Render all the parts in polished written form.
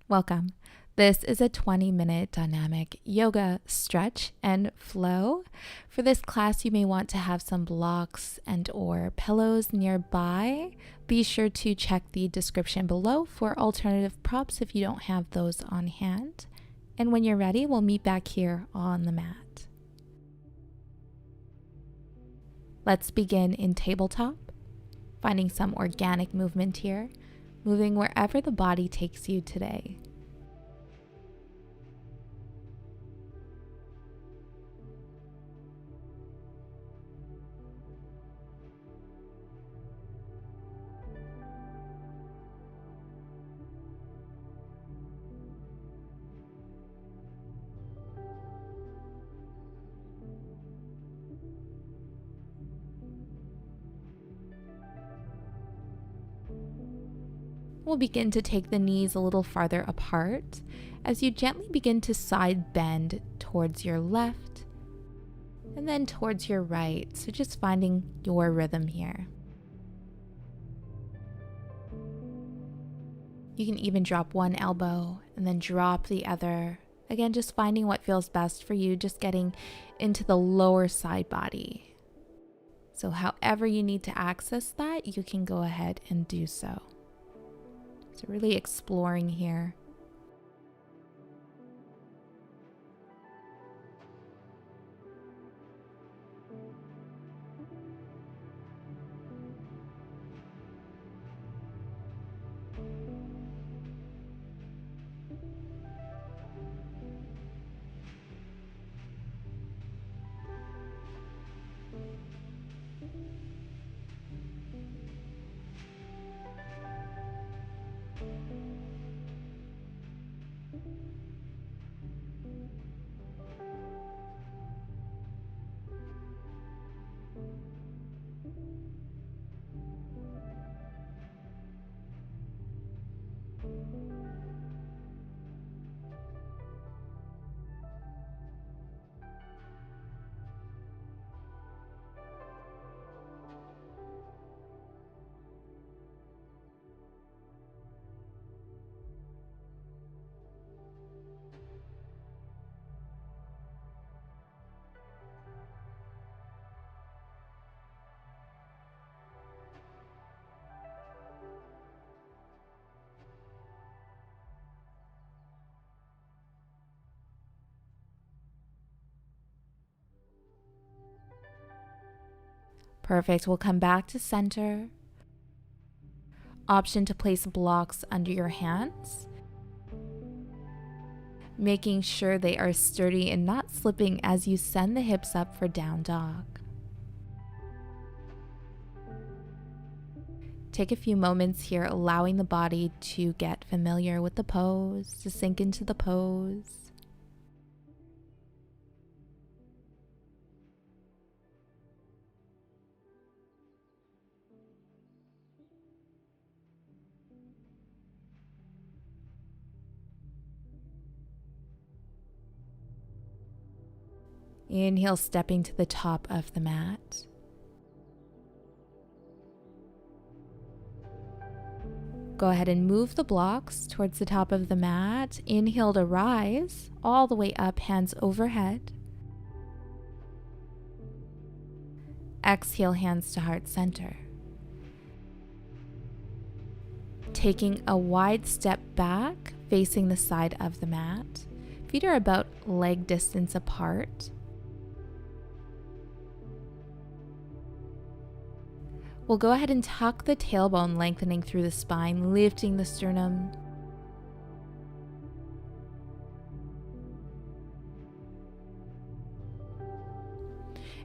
Welcome. This is a 20-minute dynamic yoga stretch and flow. For this class, you may want to have some blocks and or pillows nearby. Be sure to check the description below for alternative props if you don't have those on hand. And when you're ready, we'll meet back here on the mat. Let's begin in tabletop, finding some organic movement here, moving wherever the body takes you today. We'll begin to take the knees a little farther apart as you gently begin to side bend towards your left and then towards your right. So just finding your rhythm here. You can even drop one elbow and then drop the other. Again, just finding what feels best for you, just getting into the lower side body. So however you need to access that, you can go ahead and do so. So really exploring here. Perfect. We'll come back to center. Option to place blocks under your hands, making sure they are sturdy and not slipping as you send the hips up for down dog. Take a few moments here, allowing the body to get familiar with the pose, to sink into the pose. Inhale, stepping to the top of the mat. Go ahead and move the blocks towards the top of the mat. Inhale to rise all the way up, hands overhead. Exhale, hands to heart center. Taking a wide step back, facing the side of the mat. Feet are about leg distance apart. We'll go ahead and tuck the tailbone, lengthening through the spine, lifting the sternum.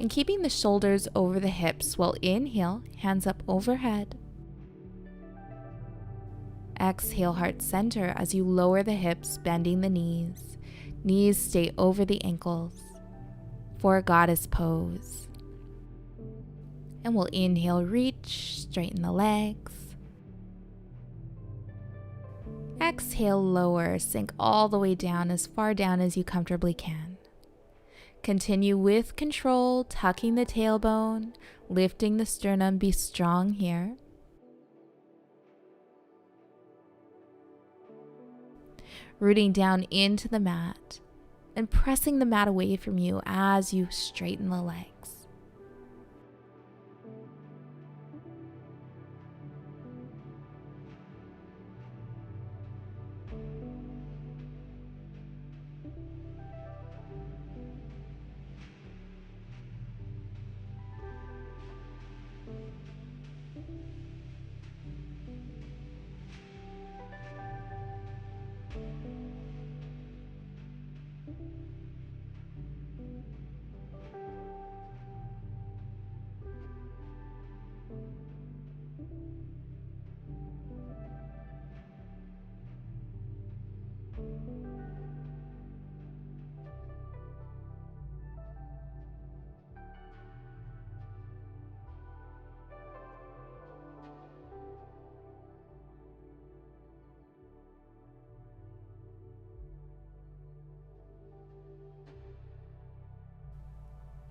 And keeping the shoulders over the hips, we'll inhale, hands up overhead. Exhale, heart center as you lower the hips, bending the knees. Knees stay over the ankles for a goddess pose. And we'll inhale, reach, straighten the legs. Exhale, lower, sink all the way down, as far down as you comfortably can. Continue with control, tucking the tailbone, lifting the sternum, be strong here. rooting down into the mat and pressing the mat away from you as you straighten the legs.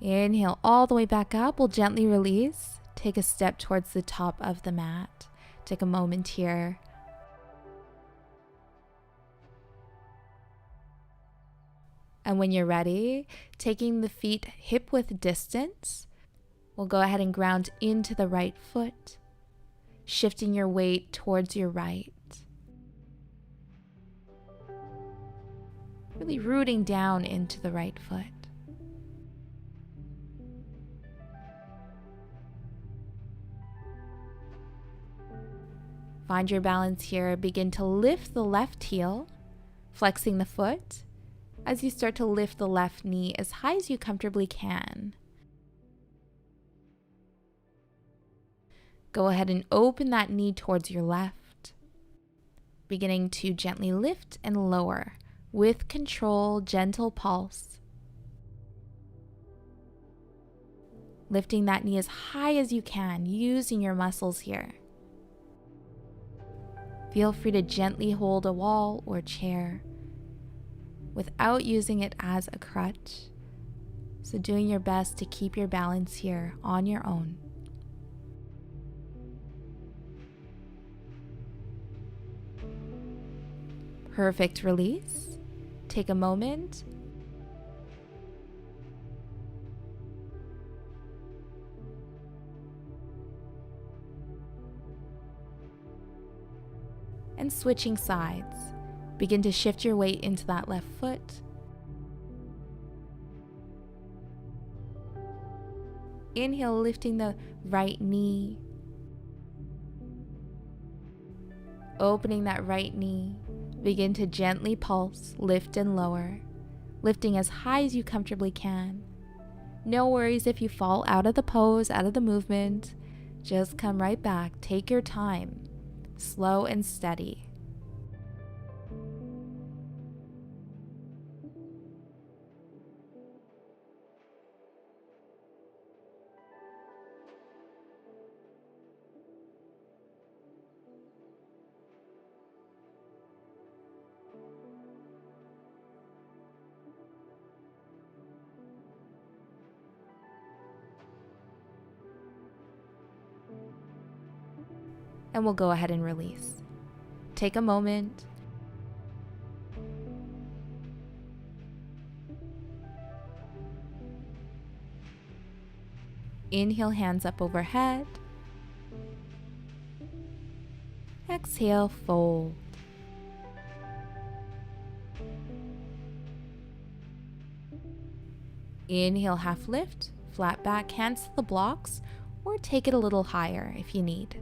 Inhale all the way back up. We'll gently release. Take a step towards the top of the mat. Take a moment here. And when you're ready, taking the feet hip width distance, we'll go ahead and ground into the right foot, shifting your weight towards your right. Really rooting down into the right foot. Find your balance here. Begin to lift the left heel, flexing the foot as you start to lift the left knee as high as you comfortably can. Go ahead and open that knee towards your left, beginning to gently lift and lower with control, gentle pulse. Lifting that knee as high as you can, using your muscles here. Feel free to gently hold a wall or chair without using it as a crutch. So doing your best to keep your balance here on your own. Perfect release. Take a moment. And switching sides. Begin to shift your weight into that left foot. Inhale, lifting the right knee. Opening that right knee. Begin to gently pulse, lift and lower, lifting as high as you comfortably can. No worries if you fall out of the pose, out of the movement. Just come right back. Take your time. Slow and steady. And we'll go ahead and release. Take a moment. Inhale, hands up overhead. Exhale, fold. Inhale, half lift, flat back, hands to the blocks, or take it a little higher if you need.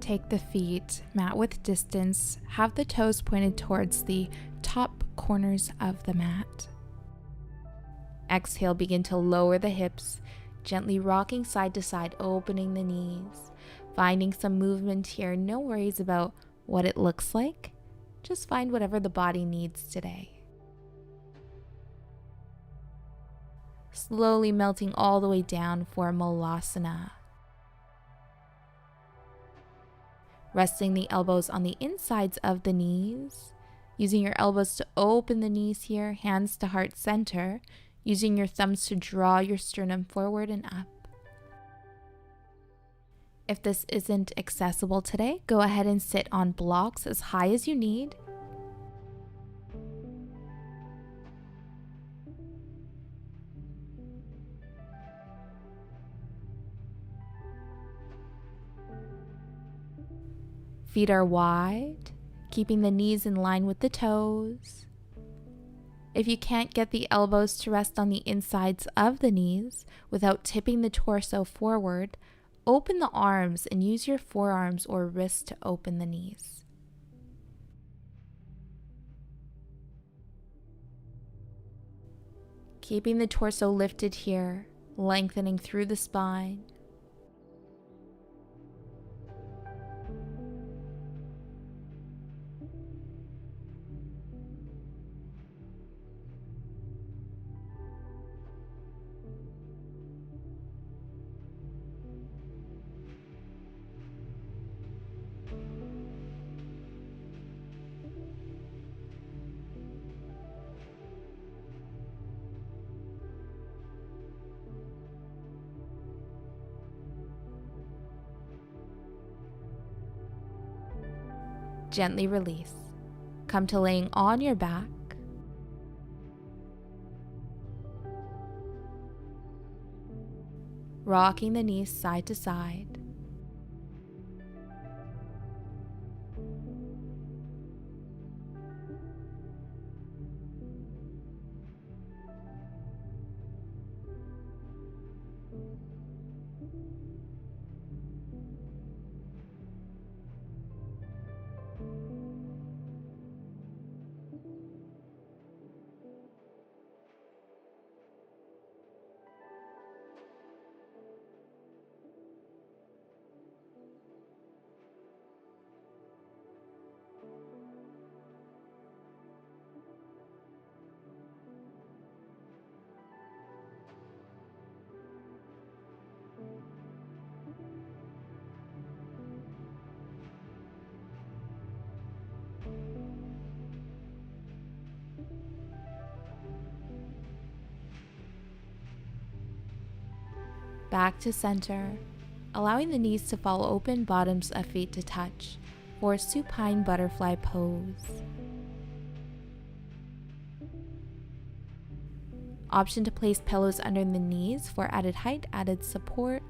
Take the feet mat width distance, have the toes pointed towards the top corners of the mat. Exhale, begin to lower the hips, gently rocking side to side, opening the knees, finding some movement here. No worries about what it looks like. Just find whatever the body needs today. Slowly melting all the way down for Malasana. Resting the elbows on the insides of the knees, using your elbows to open the knees here, hands to heart center, using your thumbs to draw your sternum forward and up. If this isn't accessible today, go ahead and sit on blocks as high as you need. Feet are wide, keeping the knees in line with the toes. If you can't get the elbows to rest on the insides of the knees without tipping the torso forward, open the arms and use your forearms or wrists to open the knees. Keeping the torso lifted here, lengthening through the spine. Gently release. Come to laying on your back. Rocking the knees side to side. Back to center, allowing the knees to fall open, bottoms of feet to touch for supine butterfly pose. Option to place pillows under the knees for added height, added support.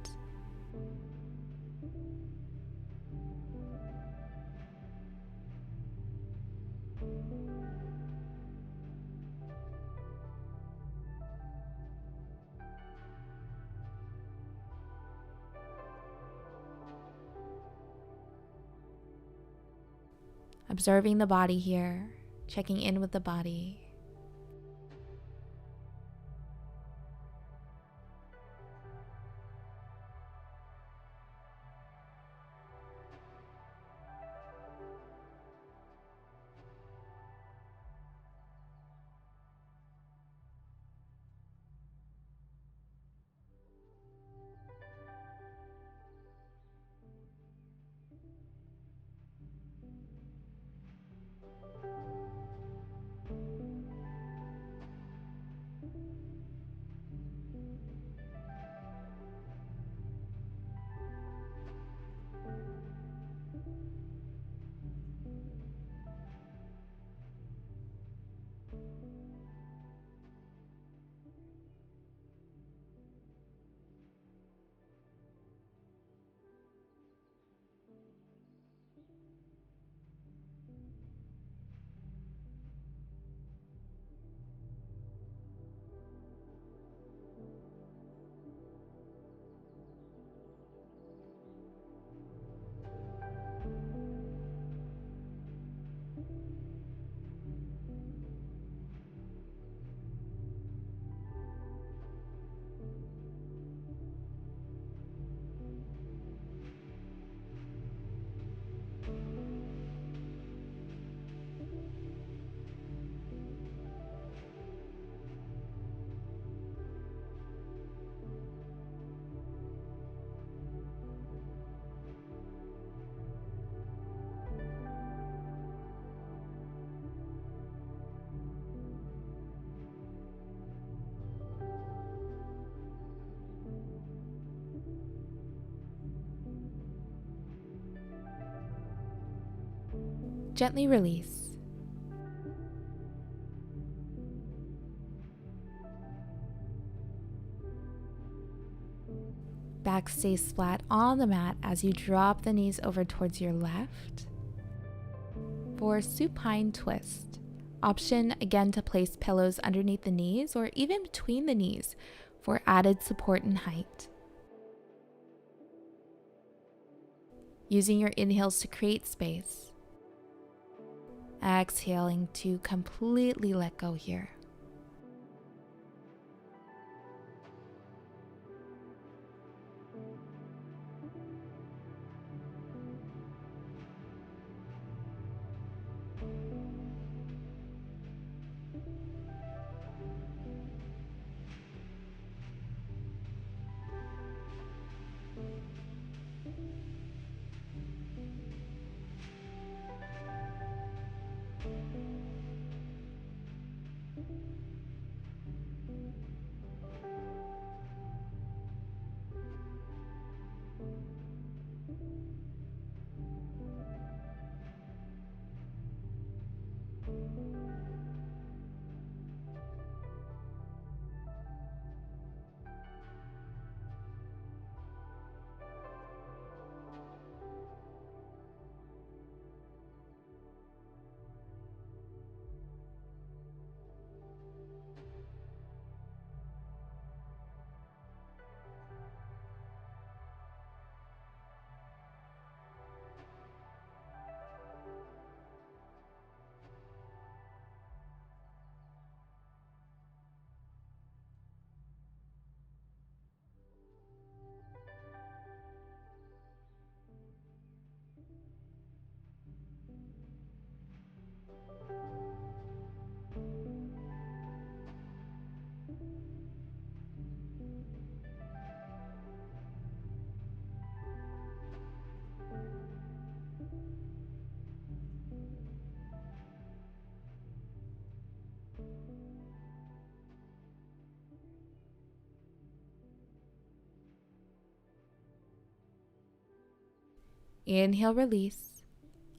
Observing the body here, checking in with the body. Gently release. Back stays flat on the mat as you drop the knees over towards your left. For supine twist, option again to place pillows underneath the knees or even between the knees for added support and height. Using your inhales to create space. Exhaling to completely let go here. Inhale, release.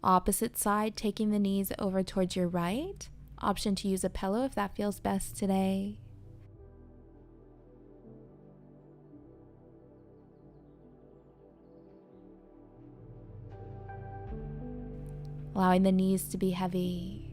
Opposite side, taking the knees over towards your right. Option to use a pillow if that feels best today. Allowing the knees to be heavy.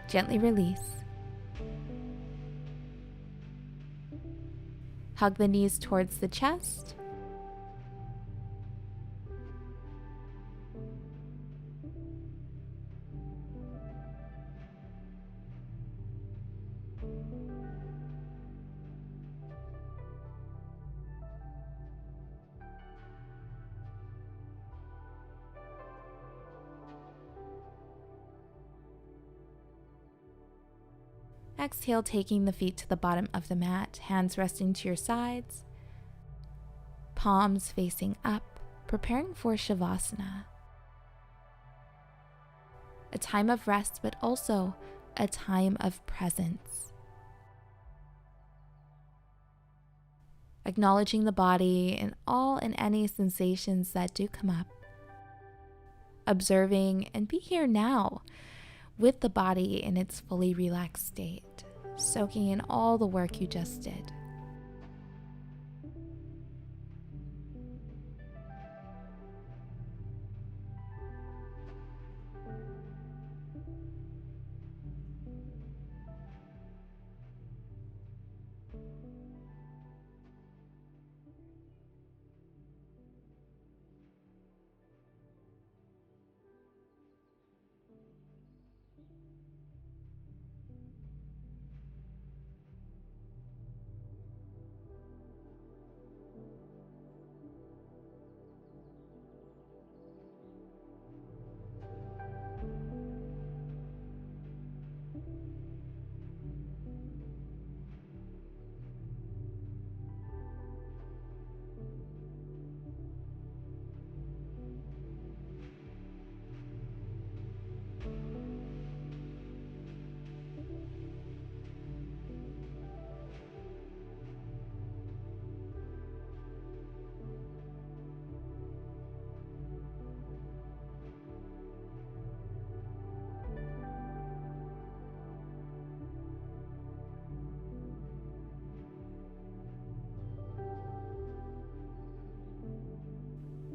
Gently release. Hug the knees towards the chest. Exhale, taking the feet to the bottom of the mat, hands resting to your sides, palms facing up, preparing for Savasana. A time of rest, but also a time of presence. Acknowledging the body and all and any sensations that do come up. Observing and be here now with the body in its fully relaxed state, soaking in all the work you just did.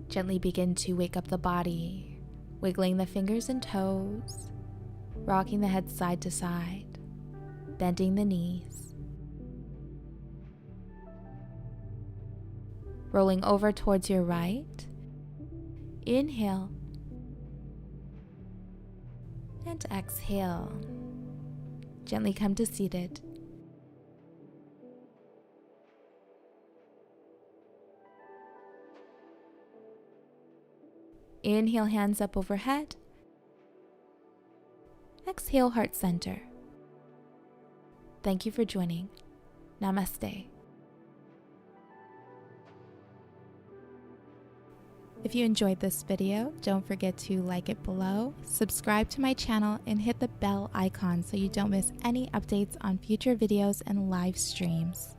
Gently begin to wake up the body, wiggling the fingers and toes, rocking the head side to side, bending the knees, rolling over towards your right. Inhale and exhale. Gently come to seated. Inhale, hands up overhead. Exhale, heart center. Thank you for joining. Namaste. If you enjoyed this video, don't forget to like it below, subscribe to my channel, and hit the bell icon so you don't miss any updates on future videos and live streams.